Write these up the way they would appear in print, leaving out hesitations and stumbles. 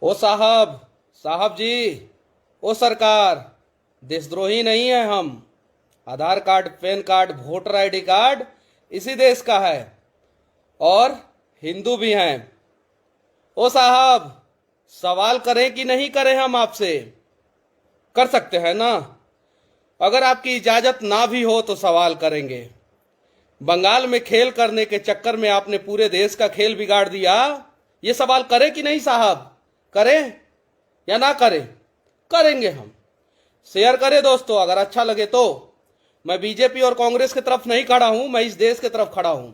ओ साहब, साहब जी, ओ सरकार, देशद्रोही नहीं है हम। Aadhaar card, PAN card, voter ID card इसी देश का है और हिंदू भी हैं। ओ साहब, सवाल करें कि नहीं करें? हम आपसे कर सकते हैं ना? अगर आपकी इजाजत ना भी हो तो सवाल करेंगे। बंगाल में खेल करने के चक्कर में आपने पूरे देश का खेल बिगाड़ दिया। ये सवाल करें कि नहीं साहब? करें या ना करें? करेंगे हम। शेयर करें दोस्तों, अगर अच्छा लगे तो। मैं बीजेपी और कांग्रेस की तरफ नहीं खड़ा हूं, मैं इस देश की तरफ खड़ा हूं।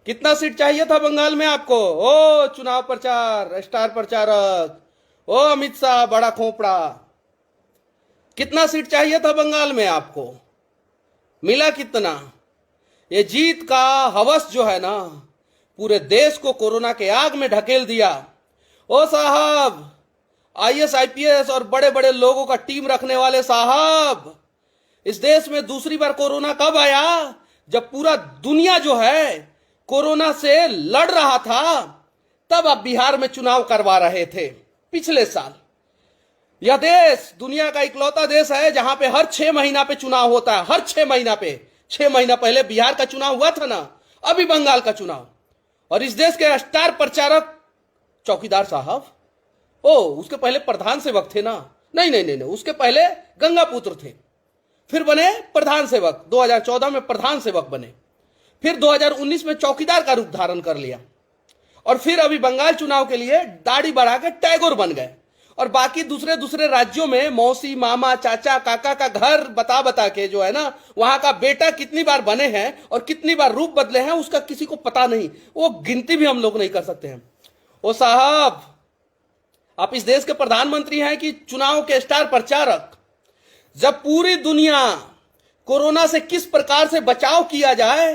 कितना सीट चाहिए था बंगाल में आपको? ओ चुनाव प्रचार स्टार प्रचारक, ओ अमित शाह बड़ा खोपड़ा, कितना सीट चाहिए था बंगाल में आपको? मिला कितना? ये जीत का हवस जो है ना, पूरे देश को कोरोना के आग में ढकेल दिया। ओ साहब, आईएएस आईपीएस और बड़े बड़े लोगों का टीम रखने वाले साहब, इस देश में दूसरी बार कोरोना कब आया? जब पूरा दुनिया जो है कोरोना से लड़ रहा था, तब आप बिहार में चुनाव करवा रहे थे पिछले साल। यह देश दुनिया का इकलौता देश है जहां पे हर 6 महीना पे चुनाव होता है। हर 6 महीना पे, 6 महीना पहले बिहार का चुनाव हुआ था ना, अभी बंगाल का चुनाव। और इस देश के स्टार प्रचारक चौकीदार साहब, ओ उसके पहले प्रधान सेवक थे ना? नहीं नहीं नहीं, नहीं। उसके पहले गंगा पुत्र थे, फिर बने प्रधान सेवक, 2014 में प्रधान सेवक बने, फिर 2019 में चौकीदार का रूप धारण कर लिया, और फिर अभी बंगाल चुनाव के लिए दाढ़ी बढ़ा के टैगोर बन गए। और बाकी दूसरे दूसरे राज्यों में मौसी, मामा, चाचा, काका का घर बता बता के जो है ना, वहां का बेटा कितनी बार बने हैं और कितनी बार रूप बदले हैं, उसका किसी को पता नहीं। वो गिनती भी हम लोग नहीं कर सकते हैं। ओ साहब, आप इस देश के प्रधानमंत्री हैं कि चुनाव के स्टार प्रचारक? जब पूरी दुनिया कोरोना से किस प्रकार से बचाव किया जाए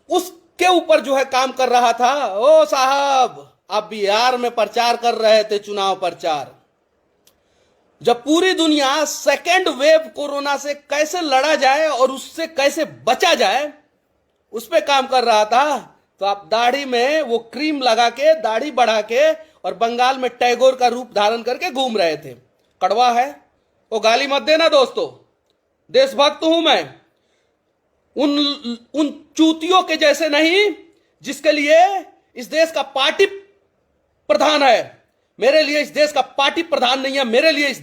उसके ऊपर जो है काम कर रहा था। ओ साहब, आप बिहार में प्रचार कर रहे थे, चुनाव प्रचार। जब पूरी दुनिया सेकेंड वेव कोरोना से कैसे लड़ा जाए और उससे कैसे बचा जाए, उस पर काम कर रहा था, तो आप दाढ़ी में वो क्रीम लगा के, दाढ़ी बढ़ा के, और बंगाल में टैगोर का रूप धारण करके घूम रहे थे। कड़वा है वो, गाली मत देना दोस्तों, देशभक्त हूं मैं। उन उन चूतियों के जैसे नहीं जिसके लिए इस देश का पार्टी प्रधान है। मेरे लिए इस देश का पार्टी प्रधान नहीं है, मेरे लिए इस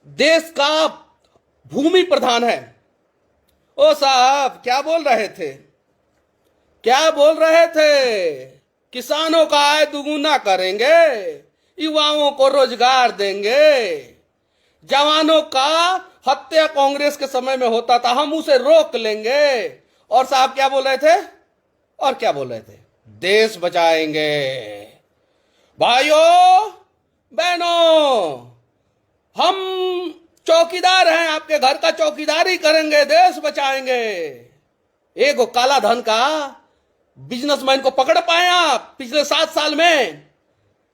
देश का भूमि प्रधान है। ओ साहब, क्या बोल रहे थे? क्या बोल रहे थे? किसानों का आय दुगुना करेंगे, युवाओं को रोजगार देंगे, जवानों का हत्या कांग्रेस के समय में होता था, हम उसे रोक लेंगे। और साहब क्या बोल रहे थे? और क्या बोल रहे थे? देश बचाएंगे। भाइयों बहनों, हम चौकीदार हैं, आपके घर का चौकीदारी करेंगे, देश बचाएंगे। एक काला धन का बिजनेसमैन को पकड़ पाए आप? पिछले 7 साल में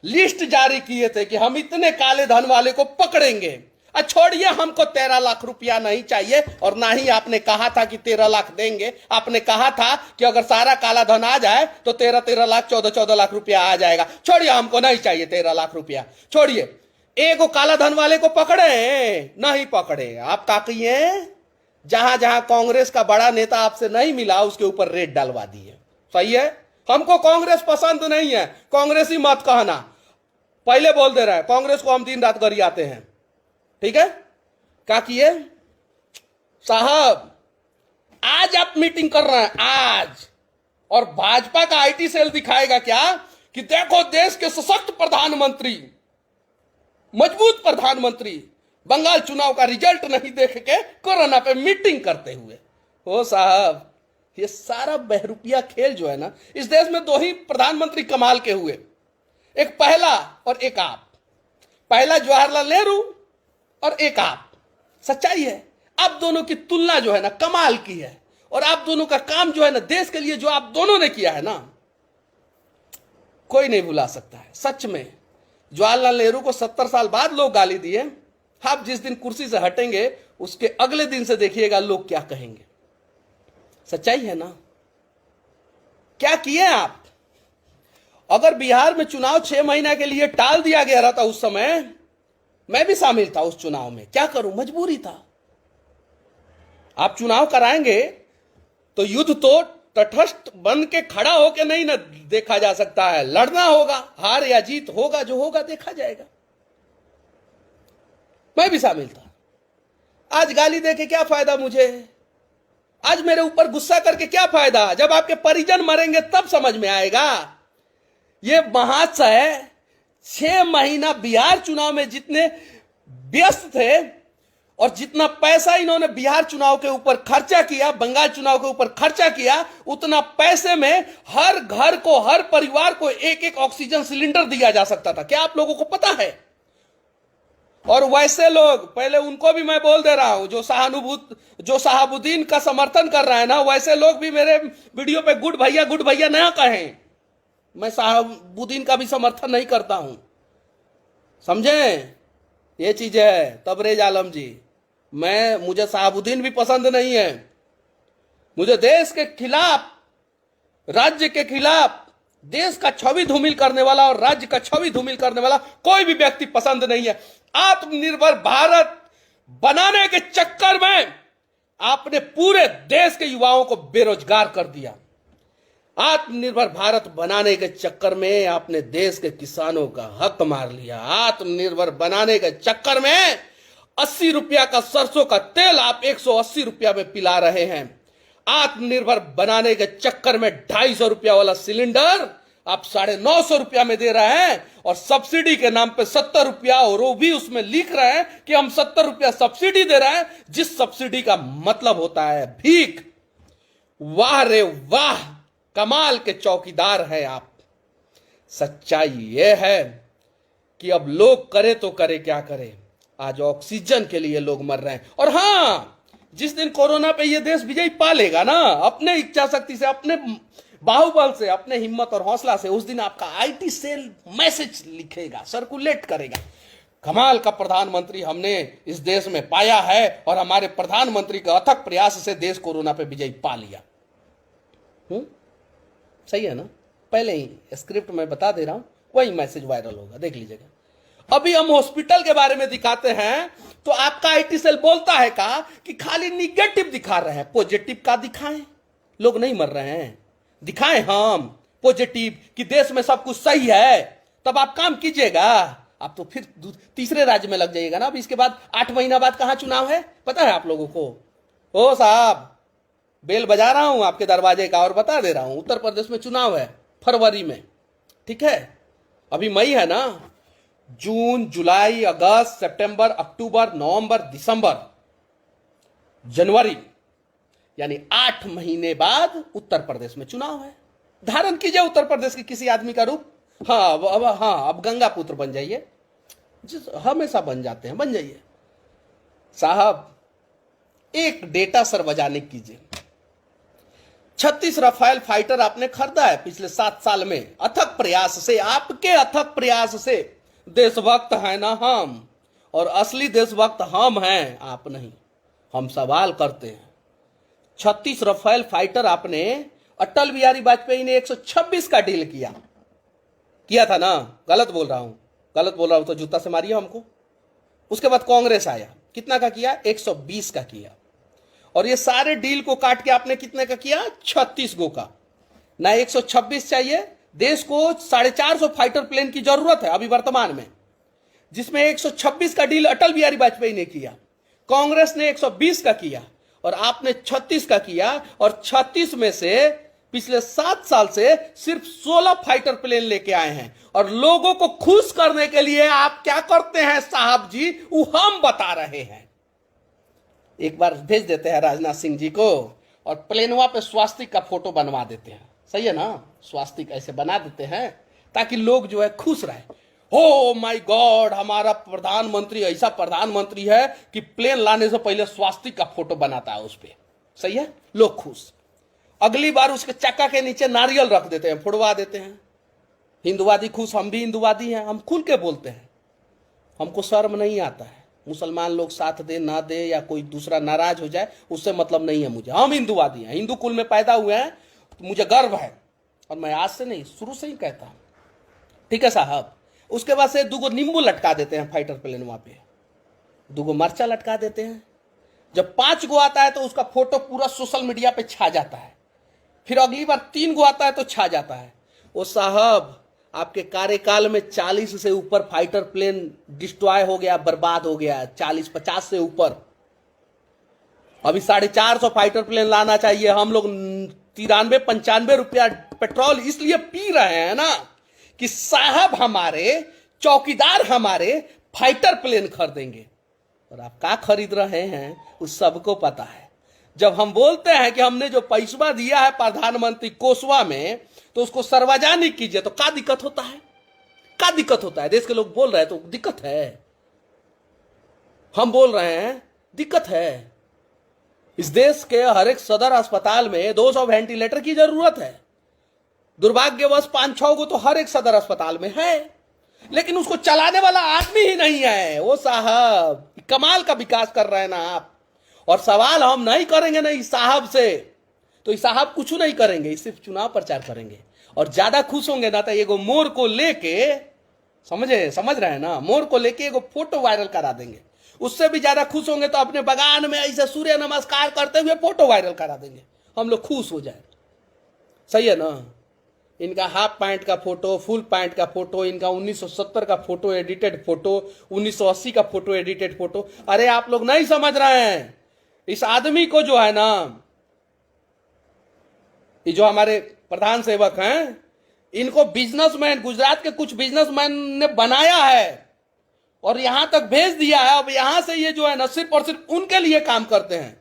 लिस्ट जारी किए थे कि हम इतने काले धन वाले को पकड़ेंगे। छोड़िए, हमको 13 लाख रुपया नहीं चाहिए, और ना ही आपने कहा था कि 13 लाख देंगे। आपने कहा था कि अगर सारा काला धन आ जाए तो 13 लाख, 14 लाख रुपया आ जाएगा। छोड़िए, हमको नहीं चाहिए 13 लाख रुपया, छोड़िए। एक काला धन वाले को पकड़े? नहीं पकड़े। आप क्या किए? जहां जहां कांग्रेस का बड़ा नेता आपसे नहीं मिला, उसके ऊपर रेड डालवा दिए। सही है, हमको कांग्रेस पसंद नहीं है, कांग्रेसी मत कहना, पहले बोल दे रहा है। कांग्रेस को हम दिन रात करी आते हैं, ठीक है? क्या किए साहब? आज आप मीटिंग कर रहे हैं आज, और भाजपा का आईटी सेल दिखाएगा क्या कि देखो देश के सशक्त प्रधानमंत्री, मजबूत प्रधानमंत्री, बंगाल चुनाव का रिजल्ट नहीं देख के कोरोना पे मीटिंग करते हुए। ओ साहब, ये सारा बहरूपिया खेल जो है ना, इस देश में 2 ही प्रधानमंत्री कमाल के हुए, एक पहला और एक आप। पहला जवाहरलाल नेहरू और एक आप। सच्चाई है, आप दोनों की तुलना जो है ना कमाल की है, और आप दोनों का काम जो है ना, देश के लिए जो आप दोनों ने किया है ना, कोई नहीं भुला सकता है। सच में जवाहरलाल नेहरू को 70 साल बाद लोग गाली दिए। आप जिस दिन कुर्सी से हटेंगे उसके अगले दिन से देखिएगा लोग क्या कहेंगे। सच्चाई है ना? क्या किए आप? अगर बिहार में चुनाव 6 महीना के लिए टाल दिया गया रहता उस समय, मैं भी शामिल था उस चुनाव में, क्या करूं, मजबूरी था। आप चुनाव कराएंगे तो युद्ध तो तटस्थ बन के खड़ा होकर नहीं ना देखा जा सकता है, लड़ना होगा, हार या जीत होगा, जो होगा देखा जाएगा। मैं भी शामिल था। आज गाली देके क्या फायदा मुझे, आज मेरे ऊपर गुस्सा करके क्या फायदा, जब आपके परिजन मरेंगे तब समझ में आएगा। ये महाशय 6 महीना बिहार चुनाव में जितने व्यस्त थे और जितना पैसा इन्होंने बिहार चुनाव के ऊपर खर्चा किया, बंगाल चुनाव के ऊपर खर्चा किया, उतना पैसे में हर घर को, हर परिवार को एक एक ऑक्सीजन सिलेंडर दिया जा सकता था। क्या आप लोगों को पता है? और वैसे लोग, पहले उनको भी मैं बोल दे रहा हूं, जो शहाबुद्दीन का समर्थन कर रहा है ना, वैसे लोग भी मेरे वीडियो पे गुड भैया ना कहें। मैं शहाबुद्दीन का भी समर्थन नहीं करता हूं, समझे? ये चीज है तबरेज आलम जी। मुझे शहाबुद्दीन भी पसंद नहीं है। मुझे देश के खिलाफ, राज्य के खिलाफ, देश का छवि धूमिल करने वाला और राज्य का छवि धूमिल करने वाला कोई भी व्यक्ति पसंद नहीं है। आत्मनिर्भर भारत बनाने के चक्कर में आपने पूरे देश के युवाओं को बेरोजगार कर दिया। आत्मनिर्भर भारत बनाने के चक्कर में आपने देश के किसानों का हक मार लिया। आत्मनिर्भर बनाने के चक्कर में 80 रुपया का सरसों का तेल आप 180 रुपया में पिला रहे हैं। आत्मनिर्भर बनाने के चक्कर में 250 रुपया वाला सिलेंडर आप 950 रुपया में दे रहे हैं और सब्सिडी के नाम पे 70 रुपया, और वो भी उसमें लिख रहे हैं कि हम 70 रुपया सब्सिडी दे रहे हैं, जिस सब्सिडी का मतलब होता है भीख। वाह रे वाह, कमाल के चौकीदार हैं आप। सच्चाई यह है कि अब लोग करे तो करे क्या करे, आज ऑक्सीजन के लिए लोग मर रहे हैं। और हां, जिस दिन कोरोना पे ये देश विजय पा लेगा ना, अपने इच्छा शक्ति से, अपने बाहुबल से, अपने हिम्मत और हौसला से, उस दिन आपका आईटी सेल मैसेज लिखेगा, सर्कुलेट करेगा, कमाल का प्रधानमंत्री हमने इस देश में पाया है और हमारे प्रधानमंत्री के अथक प्रयास से देश कोरोना पे विजय पा लिया। सही है ना? पहले ही स्क्रिप्ट में बता दे रहा हूं, वही मैसेज वायरल होगा, देख लीजिएगा। अभी हम हॉस्पिटल के बारे में दिखाते हैं तो आपका आईटी सेल बोलता है कि खाली निगेटिव दिखा रहे हैं, पॉजिटिव का दिखाएं, लोग नहीं मर रहे हैं, दिखाएं हम पॉजिटिव कि देश में सब कुछ सही है, तब आप काम कीजिएगा। आप तो फिर तीसरे राज्य में लग जाइएगा ना। अब इसके बाद 8 महीना बाद कहां चुनाव है पता है आप लोगों को? ओ साहब, बेल बजा रहा हूं आपके दरवाजे का और बता दे रहा हूं, उत्तर प्रदेश में चुनाव है फरवरी में, ठीक है? अभी मई है ना, जून, जुलाई, अगस्त, सितंबर, अक्टूबर, नवंबर, दिसंबर, जनवरी, यानी 8 महीने बाद उत्तर प्रदेश में चुनाव है। धारण कीजिए उत्तर प्रदेश के किसी आदमी का रूप। अब गंगा पुत्र बन जाइए, हमेशा बन जाते हैं, बन जाइए साहब। एक डेटा सार्वजनिक कीजिए। 36 राफेल फाइटर आपने खरीदा है पिछले 7 साल में, अथक प्रयास से, आपके अथक प्रयास से। देशभक्त है ना हम, और असली देशभक्त हम हैं, आप नहीं। हम सवाल करते हैं, 36 राफेल फाइटर आपने, अटल बिहारी वाजपेयी ने 126 का डील किया था ना? गलत बोल रहा हूं तो जूता से मारिए हमको। उसके बाद कांग्रेस आया, कितना का किया? 120 का किया। और ये सारे डील को काट के आपने कितने का किया? 36 गो का। ना 126 चाहिए, देश को 450 फाइटर प्लेन की जरूरत है अभी वर्तमान में, जिसमें 126 का डील अटल बिहारी वाजपेयी ने किया, कांग्रेस ने 120 का किया और आपने 36 का किया। और 36 में से पिछले 7 साल से सिर्फ 16 फाइटर प्लेन लेके आए हैं। और लोगों को खुश करने के लिए आप क्या करते हैं साहब जी, वो हम बता रहे हैं। एक बार भेज देते हैं राजनाथ सिंह जी को और प्लेनवा पे स्वास्तिक का फोटो बनवा देते हैं, सही है ना? स्वास्तिक ऐसे बना देते हैं ताकि लोग जो है खुश रहे। हो माय गॉड, हमारा प्रधानमंत्री ऐसा प्रधानमंत्री है कि प्लेन लाने से पहले स्वास्तिक का फोटो बनाता है उस पे, सही है? लोग खुश। अगली बार उसके चक्का के नीचे नारियल रख देते हैं, फोड़वा देते हैं। हिंदुवादी खुश, हम भी हिंदुवादी हैं, हम खुल के बोलते हैं, हमको शर्म नहीं आता है। मुसलमान लोग साथ दे ना दे या कोई दूसरा नाराज हो जाए, उससे मतलब नहीं है मुझे। हम हिंदुवादी हैं, हिंदू कुल में पैदा हुए हैं, तो मुझे गर्व है। और मैं आज से नहीं, शुरू से ही कहता हूं, ठीक है साहब। उसके बाद से दुगो नींबू लटका देते हैं फाइटर प्लेन वहां पे, दुगो मरचा लटका देते हैं। जब 5 गो आता है तो उसका फोटो पूरा सोशल मीडिया पे छा जाता है। फिर अगली बार 3 गो आता है तो छा जाता है। वो साहब आपके कार्यकाल में 40 से ऊपर फाइटर प्लेन डिस्ट्रॉय हो गया, बर्बाद हो गया, 40-50 से ऊपर। अभी 450 फाइटर प्लेन लाना चाहिए। हम लोग 93-95 रुपया पेट्रोल इसलिए पी रहे हैं ना कि साहब हमारे चौकीदार हमारे फाइटर प्लेन खरीदेंगे। और आप क्या खरीद रहे हैं उस सबको पता है। जब हम बोलते हैं कि हमने जो पैसा दिया है प्रधानमंत्री कोषवा में तो उसको सार्वजनिक कीजिए, तो क्या दिक्कत होता है? क्या दिक्कत होता है? देश के लोग बोल रहे हैं तो दिक्कत है, हम बोल रहे हैं दिक्कत है। इस देश के हर एक सदर अस्पताल में 200 वेंटिलेटर की जरूरत है। दुर्भाग्यवश 5-6 को तो हर एक सदर अस्पताल में है, लेकिन उसको चलाने वाला आदमी ही नहीं है। वो साहब कमाल का विकास कर रहे हैं ना आप। और सवाल हम नहीं करेंगे ना इस साहब से, तो इस साहब कुछ नहीं करेंगे, सिर्फ चुनाव प्रचार करेंगे। और ज्यादा खुश होंगे ना तो एगो मोर को लेके, समझ रहे हैं ना, मोर को लेके एगो फोटो वायरल करा देंगे। उससे भी ज्यादा खुश होंगे तो अपने बगान में ऐसे सूर्य नमस्कार करते हुए फोटो वायरल करा देंगे, हम लोग खुश हो जाए। सही है ना? इनका हाफ पैंट का फोटो, फुल पैंट का फोटो, इनका 1970 का फोटो एडिटेड फोटो, 1980 का फोटो एडिटेड फोटो। अरे आप लोग नहीं समझ रहे हैं, इस आदमी को जो है ना, ये जो हमारे प्रधान सेवक हैं, इनको बिजनेसमैन, गुजरात के कुछ बिजनेसमैन ने बनाया है और यहां तक भेज दिया है। अब यहां से ये जो है ना सिर्फ और सिर्फ उनके लिए काम करते हैं।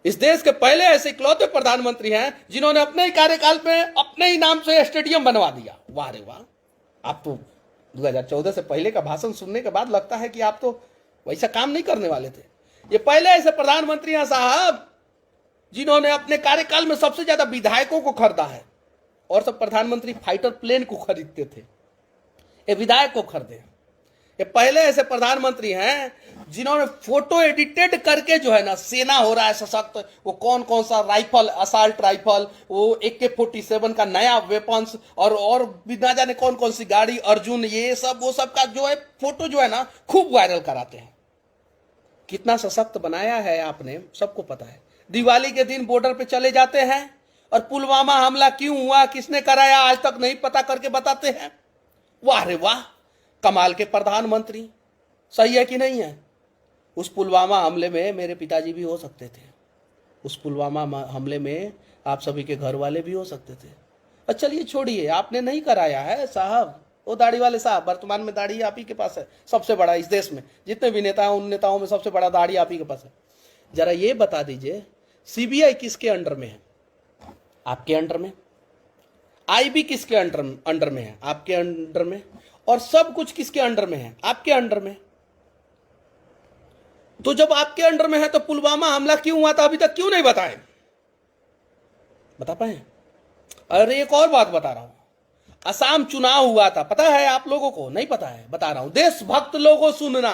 इस देश के पहले ऐसे इकलौते प्रधानमंत्री हैं जिन्होंने अपने ही कार्यकाल में अपने ही नाम से स्टेडियम बनवा दिया। वाह रे वाह! आप तो 2014 से पहले का भाषण सुनने के बाद लगता है कि आप तो वैसा काम नहीं करने वाले थे। ये पहले ऐसे प्रधानमंत्री हैं साहब जिन्होंने अपने कार्यकाल में सबसे ज्यादा विधायकों को खरीदा है। और सब प्रधानमंत्री फाइटर प्लेन को खरीदते थे, ये विधायक को खरीदे। ये पहले ऐसे प्रधानमंत्री हैं जिन्होंने फोटो एडिटेड करके जो है ना, सेना हो रहा है सशक्त, वो कौन कौन सा राइफल, असाल्ट राइफल, वो AK-47 का नया वेपन्स और भी ना जाने कौन कौन सी गाड़ी, अर्जुन, ये सब वो सब का जो है फोटो जो है ना खूब वायरल कराते हैं। कितना सशक्त बनाया है आपने, सबको पता है। दिवाली के दिन बॉर्डर पे चले जाते हैं और पुलवामा हमला क्यों हुआ, किसने कराया, आज तक नहीं पता करके बताते हैं। वाह रे वाह! कमाल के प्रधानमंत्री। सही है कि नहीं है? उस पुलवामा हमले में मेरे पिताजी भी हो सकते थे, उस पुलवामा हमले में आप सभी के घर वाले भी हो सकते थे। और चलिए छोड़िए, आपने नहीं कराया है साहब। वो दाढ़ी वाले साहब, वर्तमान में दाढ़ी आप ही के पास है, सबसे बड़ा इस देश में जितने भी नेता हैं उन नेताओं में सबसे बड़ा दाढ़ी आप ही के पास है। जरा ये बता दीजिए, CBI किसके अंडर में है? आपके अंडर में। IB किसके अंडर में है? आपके अंडर में। और सब कुछ किसके अंडर में है? आपके अंडर में। तो जब आपके अंडर में है तो पुलवामा हमला क्यों हुआ था अभी तक क्यों नहीं बताए? बता पाए? अरे एक और बात बता रहा हूं, असम चुनाव हुआ था, पता है आप लोगों को? नहीं पता है, बता रहा हूं। देशभक्त लोगों सुनना,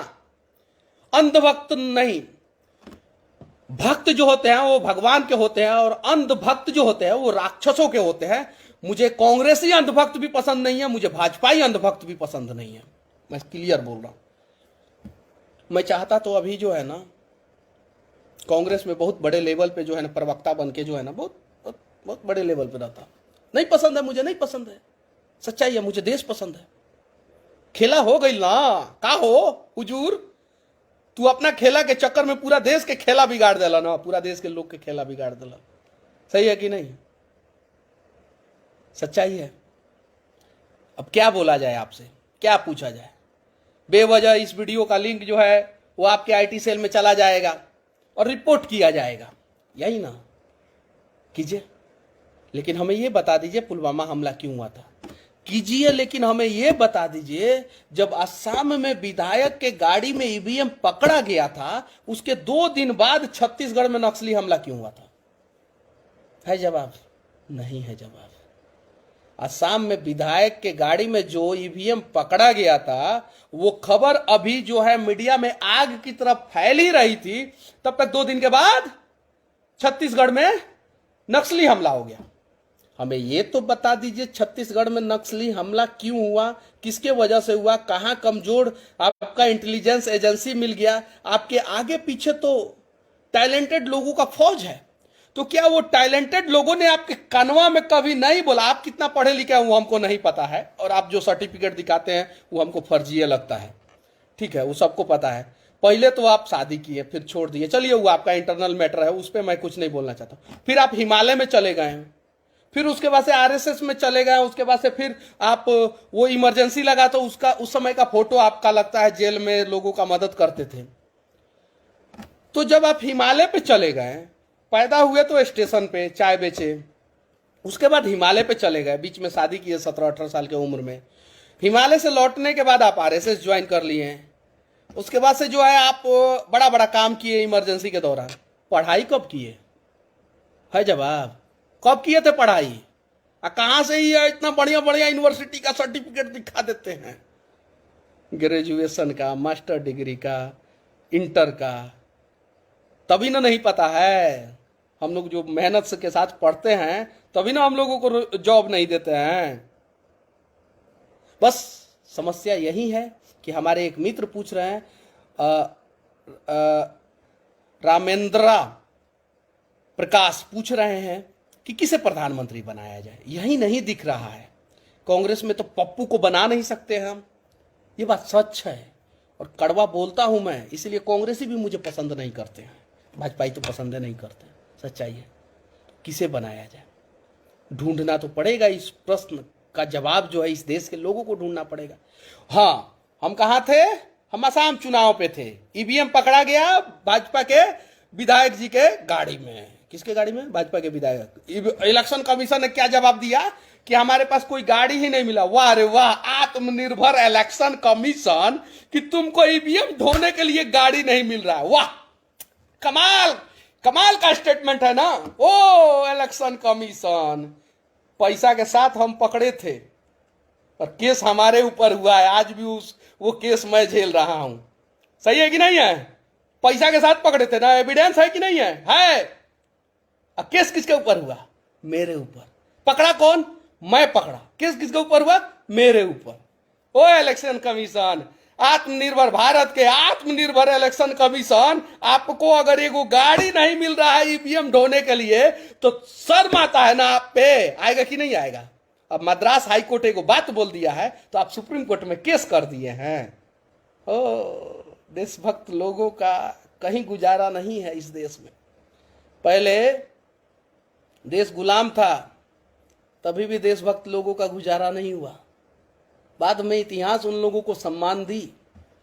अंधभक्त नहीं। भक्त जो होते हैं वो भगवान के होते हैं और अंधभक्त जो होते हैं वो राक्षसों के होते हैं। मुझे कांग्रेसी अंधभक्त भी पसंद नहीं है, मुझे भाजपाई अंधभक्त भी पसंद नहीं है। मैं क्लियर बोल रहा हूं। मैं चाहता तो अभी जो है ना कांग्रेस में बहुत बड़े लेवल पे जो है ना प्रवक्ता बन के जो है ना बहुत बड़े लेवल पे रहता। नहीं पसंद है, मुझे नहीं पसंद है, सच्चाई है। मुझे देश पसंद है। खेला हो गई ना, का हो हुजूर, तू अपना खेला के चक्कर में पूरा देश के खेला बिगाड़ देला ना, पूरा देश के लोग के खेला बिगाड़ देला। सही है कि नहीं? सच्चाई है। अब क्या बोला जाए आपसे, क्या पूछा जाए? बेवजह इस वीडियो का लिंक जो है वो आपके IT सेल में चला जाएगा और रिपोर्ट किया जाएगा, यही ना? कीजिए, लेकिन हमें यह बता दीजिए पुलवामा हमला क्यों हुआ था। कीजिए, लेकिन हमें यह बता दीजिए जब असम में विधायक के गाड़ी में EVM पकड़ा गया था उसके 2 दिन बाद छत्तीसगढ़ में नक्सली हमला क्यों हुआ था? है जवाब? नहीं है जवाब। असम में विधायक के गाड़ी में जो EVM पकड़ा गया था वो खबर अभी जो है मीडिया में आग की तरफ फैल ही रही थी, तब तक 2 दिन के बाद छत्तीसगढ़ में नक्सली हमला हो गया। हमें ये तो बता दीजिए छत्तीसगढ़ में नक्सली हमला क्यों हुआ, किसके वजह से हुआ, कहाँ कमजोर आपका इंटेलिजेंस एजेंसी मिल गया। आपके आगे पीछे तो टैलेंटेड लोगों का फौज है, तो क्या वो टैलेंटेड लोगों ने आपके कानवा में कभी नहीं बोला आप कितना पढ़े लिखे हैं वो हमको नहीं पता है, और आप जो सर्टिफिकेट दिखाते हैं वो हमको फर्जी लगता है। ठीक है, वो सबको पता है। पहले तो आप शादी किए फिर छोड़ दिए, चलिए वो आपका इंटरनल मैटर है, उस पर मैं कुछ नहीं बोलना चाहता। फिर आप हिमालय में चले गए हैं, फिर उसके बाद से आरएसएस में चले गए, उसके बाद से फिर आप वो इमरजेंसी लगा तो उसका उस समय का फोटो आपका लगता है जेल में लोगों का मदद करते थे। तो जब आप हिमालय पे चले गए, पैदा हुए तो स्टेशन पे चाय बेचे, उसके बाद हिमालय पे चले गए, बीच में शादी किए 17-18 साल की उम्र में। हिमालय से लौटने के बाद आप आरएसएस ज्वाइन कर लिए हैं। उसके बाद से जो है आप बड़ा बड़ा काम किए इमरजेंसी के दौरान। पढ़ाई कब किए है जवाब, कब किए थे पढ़ाई? कहाँ से ही इतना बढ़िया बढ़िया यूनिवर्सिटी का सर्टिफिकेट दिखा देते हैं, ग्रेजुएशन का, मास्टर डिग्री का, इंटर का। तभी ना नहीं पता है, हम लोग जो मेहनत के साथ पढ़ते हैं तभी ना हम लोगों को जॉब नहीं देते हैं। बस समस्या यही है कि हमारे एक मित्र पूछ रहे हैं, रामेंद्रा प्रकाश पूछ रहे हैं कि किसे प्रधानमंत्री बनाया जाए। यही नहीं दिख रहा है, कांग्रेस में तो पप्पू को बना नहीं सकते हम, ये बात सच है। और कड़वा बोलता हूं मैं, इसलिए कांग्रेसी भी मुझे पसंद नहीं करते हैं, भाजपाई तो पसंद नहीं करते, सच्चाई है। किसे बनाया जाए, ढूंढना तो पड़ेगा, इस प्रश्न का जवाब जो है इस देश के लोगों को ढूंढना पड़ेगा। हाँ, हम कहाँ थे? हम असम चुनाव पे थे, ईवीएम पकड़ा गया भाजपा के विधायक जी के गाड़ी में। किसके गाड़ी में? भाजपा के विधायक। इलेक्शन कमीशन ने क्या जवाब दिया कि हमारे पास कोई गाड़ी ही नहीं मिला। वाह रे वाह, आत्मनिर्भर इलेक्शन कमीशन कि तुमको ईवीएम ढोने के लिए गाड़ी नहीं मिल रहा है। वाह, कमाल कमाल का स्टेटमेंट है ना। ओ इलेक्शन कमीशन, पैसा के साथ हम पकड़े थे और केस हमारे ऊपर हुआ है, आज भी वो केस मैं झेल रहा हूं। सही है कि नहीं है? पैसा के साथ पकड़े थे ना, एविडेंस है कि नहीं है? है। अब केस किसके ऊपर हुआ? मेरे ऊपर। पकड़ा कौन? मैं पकड़ा। केस किसके ऊपर हुआ? मेरे ऊपर। ओ इलेक्शन कमीशन, आत्मनिर्भर भारत के आत्मनिर्भर इलेक्शन कमीशन, आपको अगर एगो गाड़ी नहीं मिल रहा है ईवीएम ढोने के लिए तो शर्म आता है ना आप पे? आएगा कि नहीं आएगा? अब मद्रास हाई कोर्ट एगो बात बोल दिया है तो आप सुप्रीम कोर्ट में केस कर दिए हैं। ओ देशभक्त लोगों का कहीं गुजारा नहीं है इस देश में। पहले देश गुलाम था, तभी भी देशभक्त लोगों का गुजारा नहीं हुआ। बाद में इतिहास उन लोगों को सम्मान दी।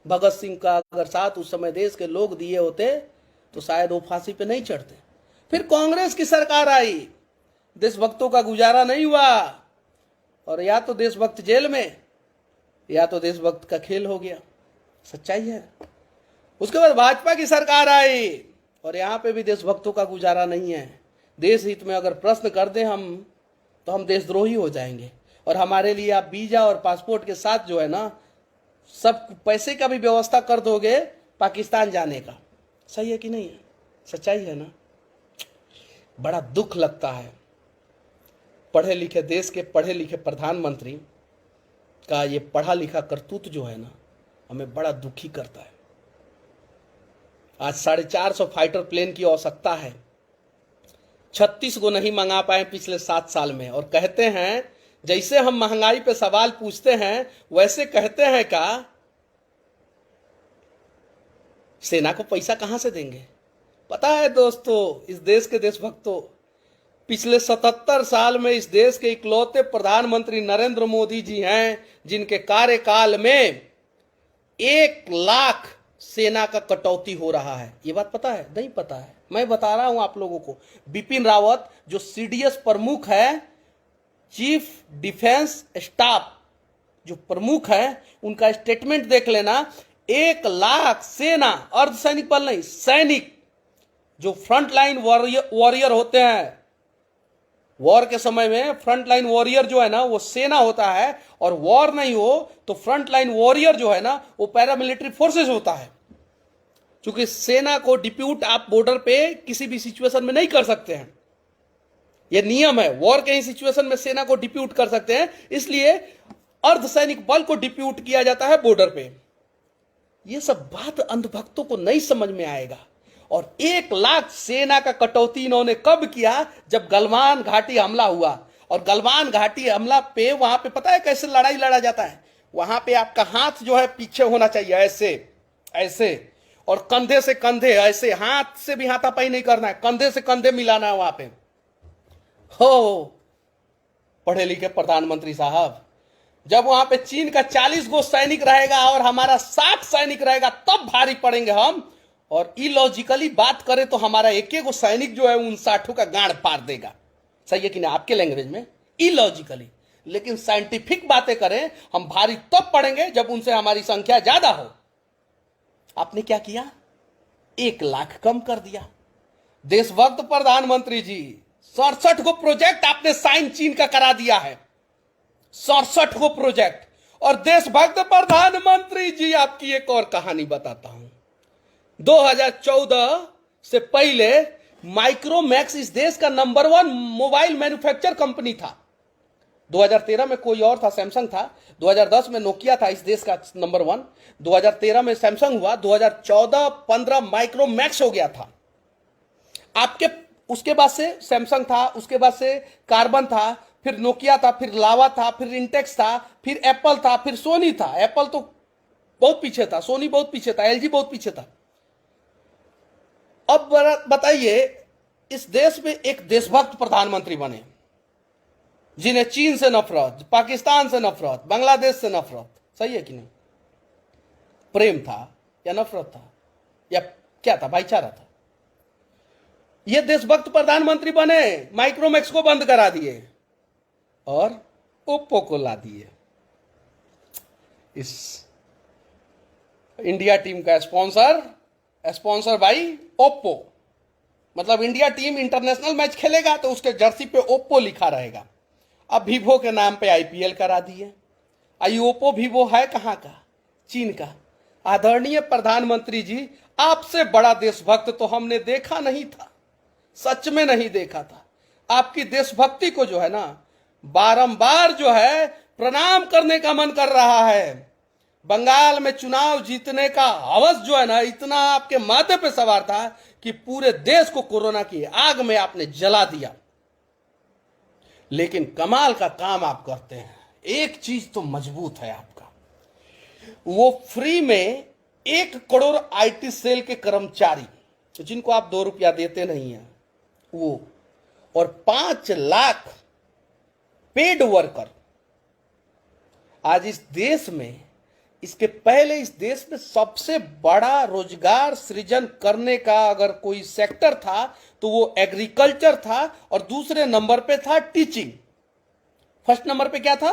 भगत सिंह का अगर साथ उस समय देश के लोग दिए होते तो शायद वो फांसी पे नहीं चढ़ते। फिर कांग्रेस की सरकार आई, देशभक्तों का गुजारा नहीं हुआ, और या तो देशभक्त जेल में या तो देशभक्त का खेल हो गया। सच्चाई है। उसके बाद भाजपा की सरकार आई और यहां पे भी देशभक्तों का गुजारा नहीं है। देश हित में अगर प्रश्न कर दें हम तो हम देशद्रोही हो जाएंगे, और हमारे लिए आप वीजा और पासपोर्ट के साथ जो है ना सब पैसे का भी व्यवस्था कर दोगे पाकिस्तान जाने का। सही है कि नहीं है? सच्चाई है ना। बड़ा दुख लगता है पढ़े लिखे देश के पढ़े लिखे प्रधानमंत्री का ये पढ़ा लिखा करतूत जो है ना, हमें बड़ा दुखी करता है। आज 450 फाइटर प्लेन की आवश्यकता है, 36 को नहीं मंगा पाए पिछले 7 साल में, और कहते हैं जैसे हम महंगाई पे सवाल पूछते हैं वैसे कहते हैं का सेना को पैसा कहां से देंगे। पता है दोस्तों, इस देश के देशभक्तों, पिछले 77 साल में इस देश के इकलौते प्रधानमंत्री नरेंद्र मोदी जी हैं जिनके कार्यकाल में 1 लाख सेना का कटौती हो रहा है। ये बात पता है? नहीं पता है, मैं बता रहा हूं आप लोगों को। बिपिन रावत जो सीडीएस प्रमुख है, चीफ डिफेंस स्टाफ जो प्रमुख है, उनका स्टेटमेंट देख लेना। 1 लाख सेना, अर्धसैनिक बल नहीं, सैनिक जो फ्रंट लाइन वॉरियर होते हैं, वॉर के समय में फ्रंट लाइन वॉरियर जो है ना वो सेना होता है, और वॉर नहीं हो तो फ्रंट लाइन वॉरियर जो है ना वो पैरामिलिट्री फोर्सेस होता है। क्योंकि सेना को डिप्यूट आप बॉर्डर पे किसी भी सिचुएशन में नहीं कर सकते हैं, ये नियम है, वॉर के सिचुएशन में सेना को डिप्यूट कर सकते हैं, इसलिए अर्धसैनिक बल को डिप्यूट किया जाता है बॉर्डर पे। ये सब बात अंधभक्तों को नहीं समझ में आएगा। और 1 लाख सेना का कटौती इन्होंने कब किया? जब गलवान घाटी हमला हुआ। और गलवान घाटी हमला पे वहां पे पता है कैसे लड़ाई लड़ा जाता है? वहां पे आपका हाथ जो है पीछे होना चाहिए, ऐसे ऐसे, और कंधे से कंधे ऐसे, हाथ से भी हाथापाई नहीं करना है, कंधे से कंधे मिलाना है वहां पे। हो पढ़े लिखे प्रधानमंत्री साहब, जब वहां पे चीन का 40 गो सैनिक रहेगा और हमारा 60 सैनिक रहेगा, तब भारी पड़ेंगे हम। और इलॉजिकली बात करें तो हमारा एक गो सैनिक जो है उन 60 का गांड फाड़ देगा। सही है कि नहीं आपके लैंग्वेज में? इलॉजिकली। लेकिन साइंटिफिक बातें करें, हम भारी तब पड़ेंगे जब उनसे हमारी संख्या ज्यादा हो। आपने क्या किया? 1 लाख कम कर दिया। देशभक्त प्रधानमंत्री जी, 67 को प्रोजेक्ट आपने साइन चीन का करा दिया है, 67 को प्रोजेक्ट। और देशभक्त प्रधानमंत्री जी, आपकी एक और कहानी बताता हूं। 2014 से पहले माइक्रोमैक्स इस देश का नंबर 1 मोबाइल मैन्युफैक्चर कंपनी था। 2013 में कोई और था, सैमसंग था। 2010 में नोकिया था इस देश का नंबर 1। 2013 में सैमसंग हुआ। 2014-15 माइक्रोमैक्स हो गया था आपके। उसके बाद से सैमसंग था, उसके बाद से कार्बन था, फिर नोकिया था, फिर लावा था, फिर इंटेक्स था, फिर एप्पल था, फिर सोनी था। एप्पल तो बहुत पीछे था, सोनी बहुत पीछे था, एलजी बहुत पीछे था। अब बताइए, इस देश में एक देशभक्त प्रधानमंत्री बने जिन्हें चीन से नफरत, पाकिस्तान से नफरत, बांग्लादेश से नफरत। सही है कि नहीं? प्रेम था या नफरत था या क्या था? भाईचारा था। ये देशभक्त प्रधानमंत्री बने, माइक्रोमैक्स को बंद करा दिए और ओप्पो को ला दिए। इस इंडिया टीम का स्पॉन्सर भाई ओप्पो। मतलब इंडिया टीम इंटरनेशनल मैच खेलेगा तो उसके जर्सी पे ओप्पो लिखा रहेगा। अब वीवो के नाम पे आईपीएल करा दिए। आई ओप्पो वीवो है कहां का? चीन का। आदरणीय प्रधानमंत्री जी, आपसे बड़ा देशभक्त तो हमने देखा नहीं था, सच में नहीं देखा था। आपकी देशभक्ति को जो है ना, बारंबार जो है प्रणाम करने का मन कर रहा है। बंगाल में चुनाव जीतने का हवस जो है ना, इतना आपके माथे पे सवार था कि पूरे देश को कोरोना की आग में आपने जला दिया। लेकिन कमाल का काम आप करते हैं। एक चीज तो मजबूत है आपका, वो फ्री में 1 करोड़ आईटी सेल के कर्मचारी, तो जिनको आप 2 रुपया देते नहीं हैं वो, और 5 लाख पेड वर्कर। आज इस देश में, इसके पहले इस देश में सबसे बड़ा रोजगार सृजन करने का अगर कोई सेक्टर था तो वो एग्रीकल्चर था, और दूसरे नंबर पे था टीचिंग। फर्स्ट नंबर पे क्या था?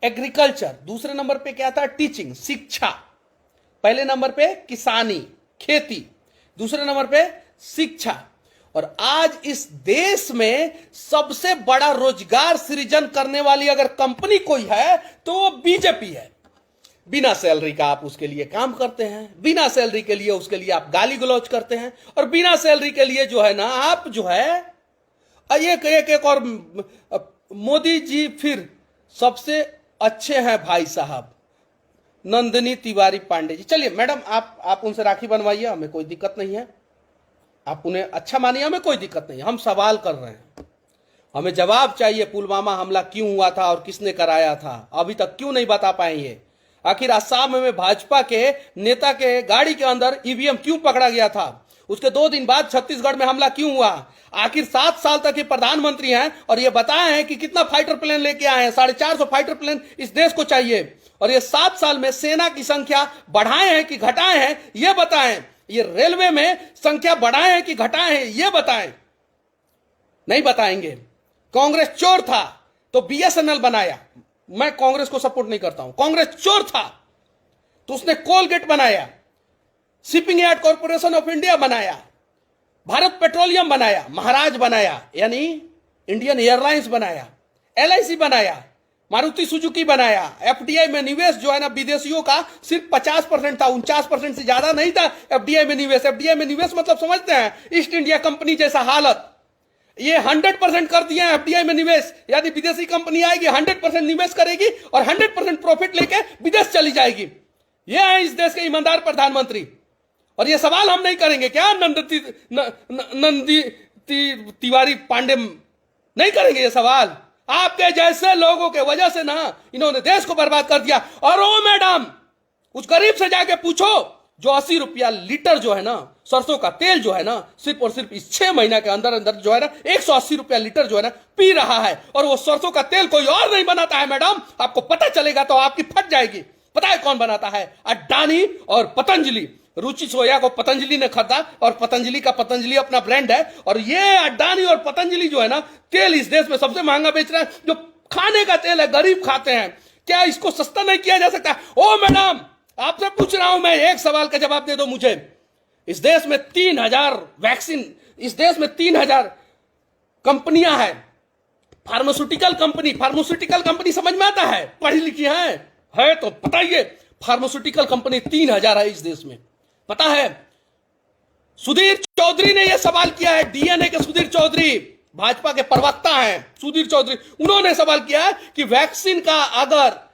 एग्रीकल्चर। दूसरे नंबर पे क्या था? टीचिंग, शिक्षा। पहले नंबर पे किसानी, खेती। दूसरे नंबर पे शिक्षा। और आज इस देश में सबसे बड़ा रोजगार सृजन करने वाली अगर कंपनी कोई है तो वो बीजेपी है। बिना सैलरी का आप उसके लिए काम करते हैं, बिना सैलरी के लिए उसके लिए आप गाली गलौज करते हैं, और बिना सैलरी के लिए जो है ना आप जो है एक और मोदी जी फिर सबसे अच्छे हैं भाई साहब, नंदिनी तिवारी पांडे जी। चलिए मैडम, आप उनसे राखी बनवाइए, हमें कोई दिक्कत नहीं है। आप उन्हें अच्छा मानिए, हमें कोई दिक्कत नहीं। हम सवाल कर रहे हैं, हमें जवाब चाहिए। पुलवामा हमला क्यों हुआ था और किसने कराया था, अभी तक क्यों नहीं बता पाए ये? आखिर असम में भाजपा के नेता के गाड़ी के अंदर ईवीएम क्यों पकड़ा गया था? उसके 2 दिन बाद छत्तीसगढ़ में हमला क्यों हुआ? आखिर 7 साल तक ये प्रधानमंत्री हैं और ये बताए हैं कि कितना फाइटर प्लेन लेके आए हैं। 450 फाइटर प्लेन इस देश को चाहिए। और ये 7 साल में सेना की संख्या बढ़ाए हैं कि घटाए हैं, ये बताएं। ये रेलवे में संख्या बढ़ाए हैं कि घटाए हैं, ये बताएं। नहीं बताएंगे। कांग्रेस चोर था तो बीएसएनएल बनाया। मैं कांग्रेस को सपोर्ट नहीं करता हूं। कांग्रेस चोर था तो उसने कोलगेट बनाया, shipping yard corporation of India बनाया, भारत पेट्रोलियम बनाया, महाराज बनाया यानी इंडियन एयरलाइंस बनाया, एलआईसी बनाया, मारुति सुजुकी बनाया। एफडीआई में निवेश जो है ना विदेशियों का सिर्फ 50% था, 49% से ज्यादा नहीं था एफडीआई में निवेश। एफडीआई में निवेश मतलब समझते हैं? ईस्ट इंडिया कंपनी जैसा हालत। ये 100% कर दिए हैं एफडीआई में निवेश। यदि विदेशी कंपनी आएगी 100% निवेश करेगी और 100% प्रॉफिट लेके विदेश चली जाएगी। ये है इस देश के ईमानदार प्रधानमंत्री। और ये सवाल हम नहीं करेंगे क्या नंदी तिवारी पांडे नहीं करेंगे ये सवाल? आपके जैसे लोगों के वजह से ना इन्होंने देश को बर्बाद कर दिया। और ओ मैडम, उस गरीब से जाके पूछो जो 80 रुपया लीटर जो है ना सरसों का तेल जो है ना सिर्फ और सिर्फ इस 6 महीना के अंदर अंदर जो है ना 180 रुपया लीटर जो है ना पी रहा है। और वो सरसों का तेल कोई और नहीं बनाता है मैडम, आपको पता चलेगा तो आपकी फट जाएगी। पता है कौन बनाता है? अडानी और पतंजलि। रुचि सोया को पतंजलि ने खरीदा और पतंजलि अपना ब्रांड है। और ये अडानी और पतंजलि जो है ना तेल इस देश में सबसे महंगा बेच रहा है। जो खाने का तेल है गरीब खाते हैं, क्या इसको सस्ता नहीं किया जा सकता? ओ मैडम, आपसे पूछ रहा हूं मैं, एक सवाल का जवाब दे दो मुझे। इस देश में 3000 वैक्सीन, इस देश में 3000 कंपनियां हैं, फार्मास्यूटिकल कंपनी समझ में आता है? पढ़ी लिखी है तो बताइए। फार्मास्यूटिकल कंपनी 3000 है इस देश में, पता है? सुधीर चौधरी ने यह सवाल किया है, डीएनए के सुधीर चौधरी भाजपा के प्रवक्ता हैं सुधीर चौधरी, उन्होंने सवाल किया है कि वैक्सीन का अगर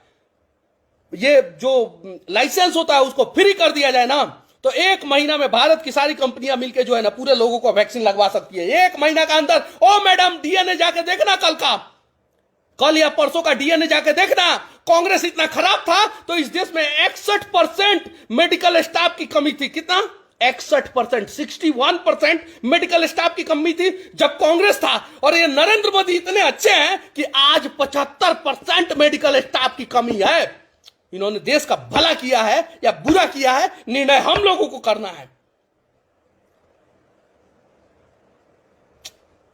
ये जो लाइसेंस होता है उसको फ्री कर दिया जाए ना तो 1 महीना में भारत की सारी कंपनियां मिलकर जो है ना पूरे लोगों को वैक्सीन लगवा सकती है 1 महीना का अंदर। ओ मैडम, डीएनए जाके देखना, कल या परसों का डीएनए जाके देखना। कांग्रेस इतना खराब था तो इस देश में 61% मेडिकल स्टाफ की कमी थी। कितना? 61%, 61% मेडिकल स्टाफ की कमी थी जब कांग्रेस था। और ये नरेंद्र मोदी इतने अच्छे हैं कि आज 75% मेडिकल स्टाफ की कमी है। इन्होंने देश का भला किया है या बुरा किया है, निर्णय हम लोगों को करना है।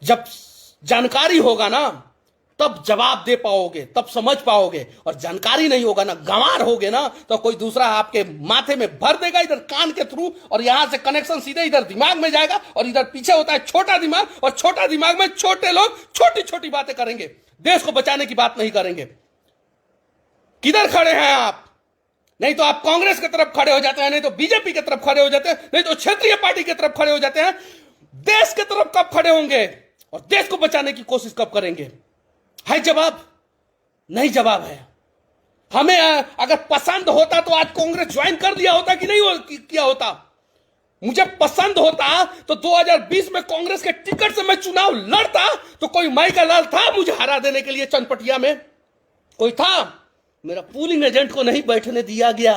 जब जानकारी होगा ना तब जवाब दे पाओगे, तब समझ पाओगे। और जानकारी नहीं होगा ना, गंवार होगे ना, तो कोई दूसरा आपके माथे में भर देगा इधर कान के थ्रू, और यहां से कनेक्शन सीधे इधर दिमाग में जाएगा। और इधर पीछे होता है छोटा दिमाग, और छोटा दिमाग में छोटे लोग छोटी छोटी बातें करेंगे, देश को बचाने की बात नहीं करेंगे। किधर खड़े हैं आप? नहीं तो आप कांग्रेस की तरफ खड़े हो जाते हैं, नहीं तो बीजेपी की तरफ खड़े हो जाते हैं, नहीं तो क्षेत्रीय पार्टी की तरफ खड़े हो जाते हैं। देश की तरफ कब खड़े होंगे और देश को बचाने की कोशिश कब करेंगे? है जवाब? नहीं जवाब है। हमें अगर पसंद होता तो आज कांग्रेस ज्वाइन कर दिया होता कि नहीं किया होता? मुझे पसंद होता तो 2020 में कांग्रेस के टिकट से मैं चुनाव लड़ता तो कोई माई का लाल था मुझे हरा देने के लिए। चनपटिया में कोई था? मेरा पोलिंग एजेंट को नहीं बैठने दिया गया।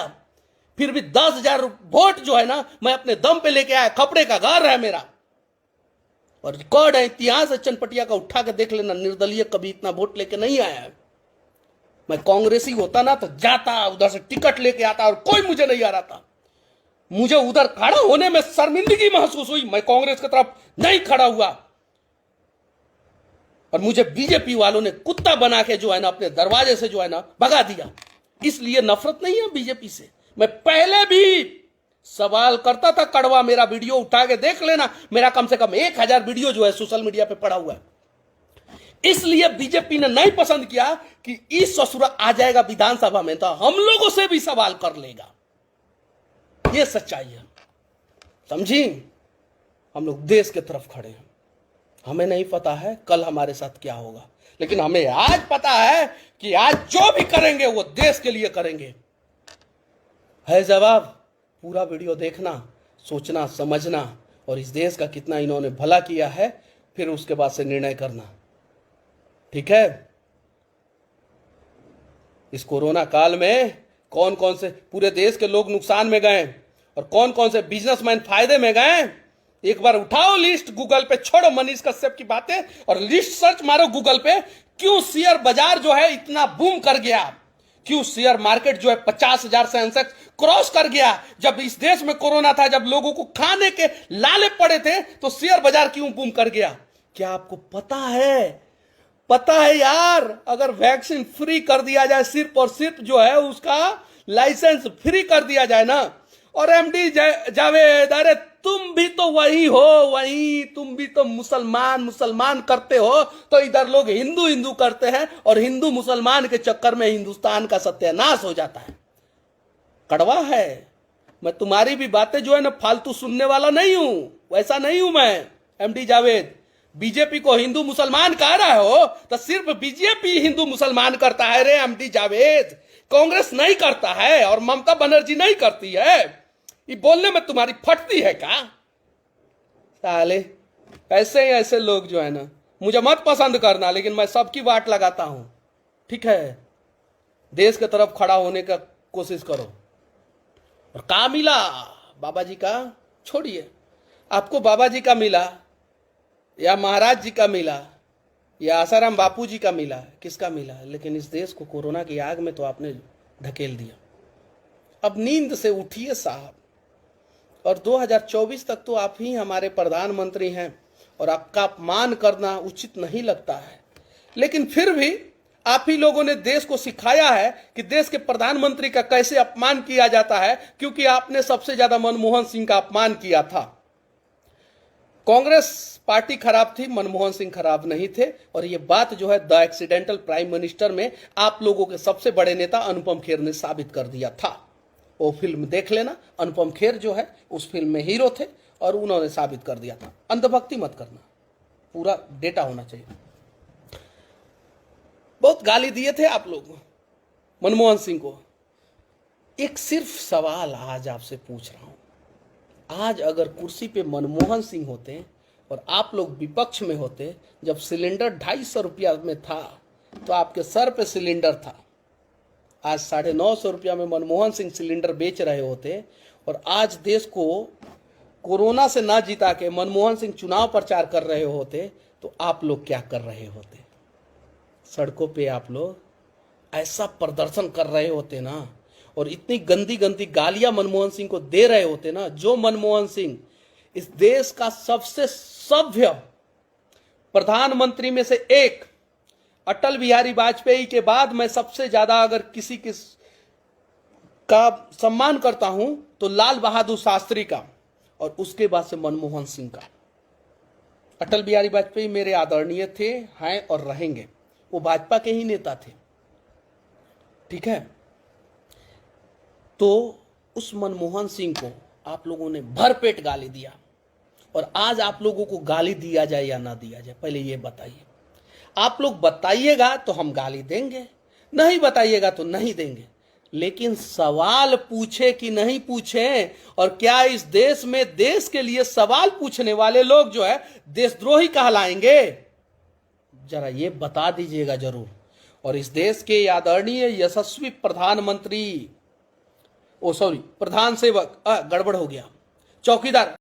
फिर भी 10,000 वोट जो है ना मैं अपने दम पे लेके आया। खपड़े का घर है मेरा, और रिकॉर्ड है, इतिहास है चनपटिया का, उठा के देख लेना। निर्दलीय कभी इतना वोट लेके नहीं आया है। मैं कांग्रेसी होता ना तो जाता उधर से टिकट लेके आता और कोई मुझे नहीं हराता। मुझे उधर खड़ा होने में शर्मिंदगी महसूस हुई, मैं कांग्रेस की तरफ नहीं खड़ा हुआ। और मुझे बीजेपी वालों ने कुत्ता बना के जो है ना अपने दरवाजे से जो है ना भगा दिया। इसलिए नफरत नहीं है बीजेपी से। मैं पहले भी सवाल करता था, कड़वा मेरा वीडियो उठा के देख लेना, मेरा कम से कम 1000 वीडियो जो है सोशल मीडिया पे पड़ा हुआ है। इसलिए बीजेपी ने नहीं पसंद किया कि इस ससुरा आ जाएगा विधानसभा में तो हम लोगों से भी सवाल कर लेगा। यह सच्चाई है, समझी? हम लोग देश के तरफ खड़े हैं। हमें नहीं पता है कल हमारे साथ क्या होगा, लेकिन हमें आज पता है कि आज जो भी करेंगे वो देश के लिए करेंगे। है जवाब? पूरा वीडियो देखना, सोचना, समझना, और इस देश का कितना इन्होंने भला किया है, फिर उसके बाद से निर्णय करना। ठीक है? इस कोरोना काल में कौन कौन से पूरे देश के लोग नुकसान में गए और कौन कौन से बिजनेसमैन फायदे में गए, एक बार उठाओ लिस्ट गूगल पे, छोड़ो मनीष कश्यप की बातें और लिस्ट सर्च मारो गूगल पे। क्यों शेयर बाजार जो है इतना बूम कर गया? क्यों शेयर मार्केट जो है 50,000 सेंसेक्स क्रॉस कर गया? जब इस देश में कोरोना था, जब लोगों को खाने के लाले पड़े थे, तो शेयर बाजार क्यों बूम कर गया? क्या आपको पता है? पता है यार, अगर वैक्सीन फ्री कर दिया जाए, सिर्फ और सिर्फ जो है उसका लाइसेंस फ्री कर दिया जाए ना, और एमडी जावेद, अरे तुम भी तो वही हो, वही तुम भी तो मुसलमान करते हो, तो इधर लोग हिंदू हिंदू करते हैं और हिंदू मुसलमान के चक्कर में हिंदुस्तान का सत्यानाश हो जाता है। कड़वा है। मैं तुम्हारी भी बातें जो है ना फालतू सुनने वाला नहीं हूं, वैसा नहीं हूं मैं एमडी जावेद। बीजेपी को हिंदू मुसलमान कह रहे हो तो सिर्फ बीजेपी हिंदू मुसलमान करता है रे एमडी जावेद, कांग्रेस नहीं करता है और ममता बनर्जी नहीं करती है। ये बोलने में तुम्हारी फटती है क्या? साले ऐसे ही ऐसे लोग जो है ना, मुझे मत पसंद करना, लेकिन मैं सबकी वाट लगाता हूं, ठीक है? देश की तरफ खड़ा होने का कोशिश करो। और कहा मिला बाबा जी का, छोड़िए, आपको बाबा जी का मिला या महाराज जी का मिला या आसाराम बापू जी का मिला, किसका मिला, लेकिन इस देश को कोरोना की आग में तो आपने ढकेल दिया। अब नींद से उठिए साहब, और 2024 तक तो आप ही हमारे प्रधानमंत्री हैं और आपका अपमान करना उचित नहीं लगता है, लेकिन फिर भी आप ही लोगों ने देश को सिखाया है कि देश के प्रधानमंत्री का कैसे अपमान किया जाता है, क्योंकि आपने सबसे ज्यादा मनमोहन सिंह का अपमान किया था। कांग्रेस पार्टी खराब थी, मनमोहन सिंह खराब नहीं थे। और ये बात जो है द एक्सीडेंटल प्राइम मिनिस्टर में आप लोगों के सबसे बड़े नेता अनुपम खेर ने साबित कर दिया था। वो फिल्म देख लेना, अनुपम खेर जो है उस फिल्म में हीरो थे और उन्होंने साबित कर दिया था। अंधभक्ति मत करना, पूरा डेटा होना चाहिए। बहुत गाली दिए थे आप लोग मनमोहन सिंह को। एक सिर्फ सवाल आज आपसे पूछ रहा हूं, आज अगर कुर्सी पे मनमोहन सिंह होते और आप लोग विपक्ष में होते, जब सिलेंडर 250 रुपया में था तो आपके सर पे सिलेंडर था। आज 950 रुपया में मनमोहन सिंह सिलेंडर बेच रहे होते और आज देश को कोरोना से ना जिता के मनमोहन सिंह चुनाव प्रचार कर रहे होते, तो आप लोग क्या कर रहे होते? सड़कों पे आप लोग ऐसा प्रदर्शन कर रहे होते ना, और इतनी गंदी गंदी गालियां मनमोहन सिंह को दे रहे होते ना। जो मनमोहन सिंह इस देश का सबसे सभ्य प्रधानमंत्री में से एक, अटल बिहारी वाजपेयी के बाद मैं सबसे ज्यादा अगर किसी का सम्मान करता हूं तो लाल बहादुर शास्त्री का, और उसके बाद से मनमोहन सिंह का। अटल बिहारी वाजपेयी मेरे आदरणीय थे, हैं और रहेंगे। वो भाजपा के ही नेता थे, ठीक है? तो उस मनमोहन सिंह को आप लोगों ने भरपेट गाली दिया, और आज आप लोगों को गाली दिया जाए या ना दिया जाए, पहले ये बताइए। आप लोग बताइएगा तो हम गाली देंगे, नहीं बताइएगा तो नहीं देंगे, लेकिन सवाल पूछे कि नहीं पूछे, और क्या इस देश में देश के लिए सवाल पूछने वाले लोग जो है देशद्रोही कहलाएंगे? जरा ये बता दीजिएगा जरूर। और इस देश के आदरणीय यशस्वी प्रधानमंत्री, प्रधान सेवक, गड़बड़ हो गया, चौकीदार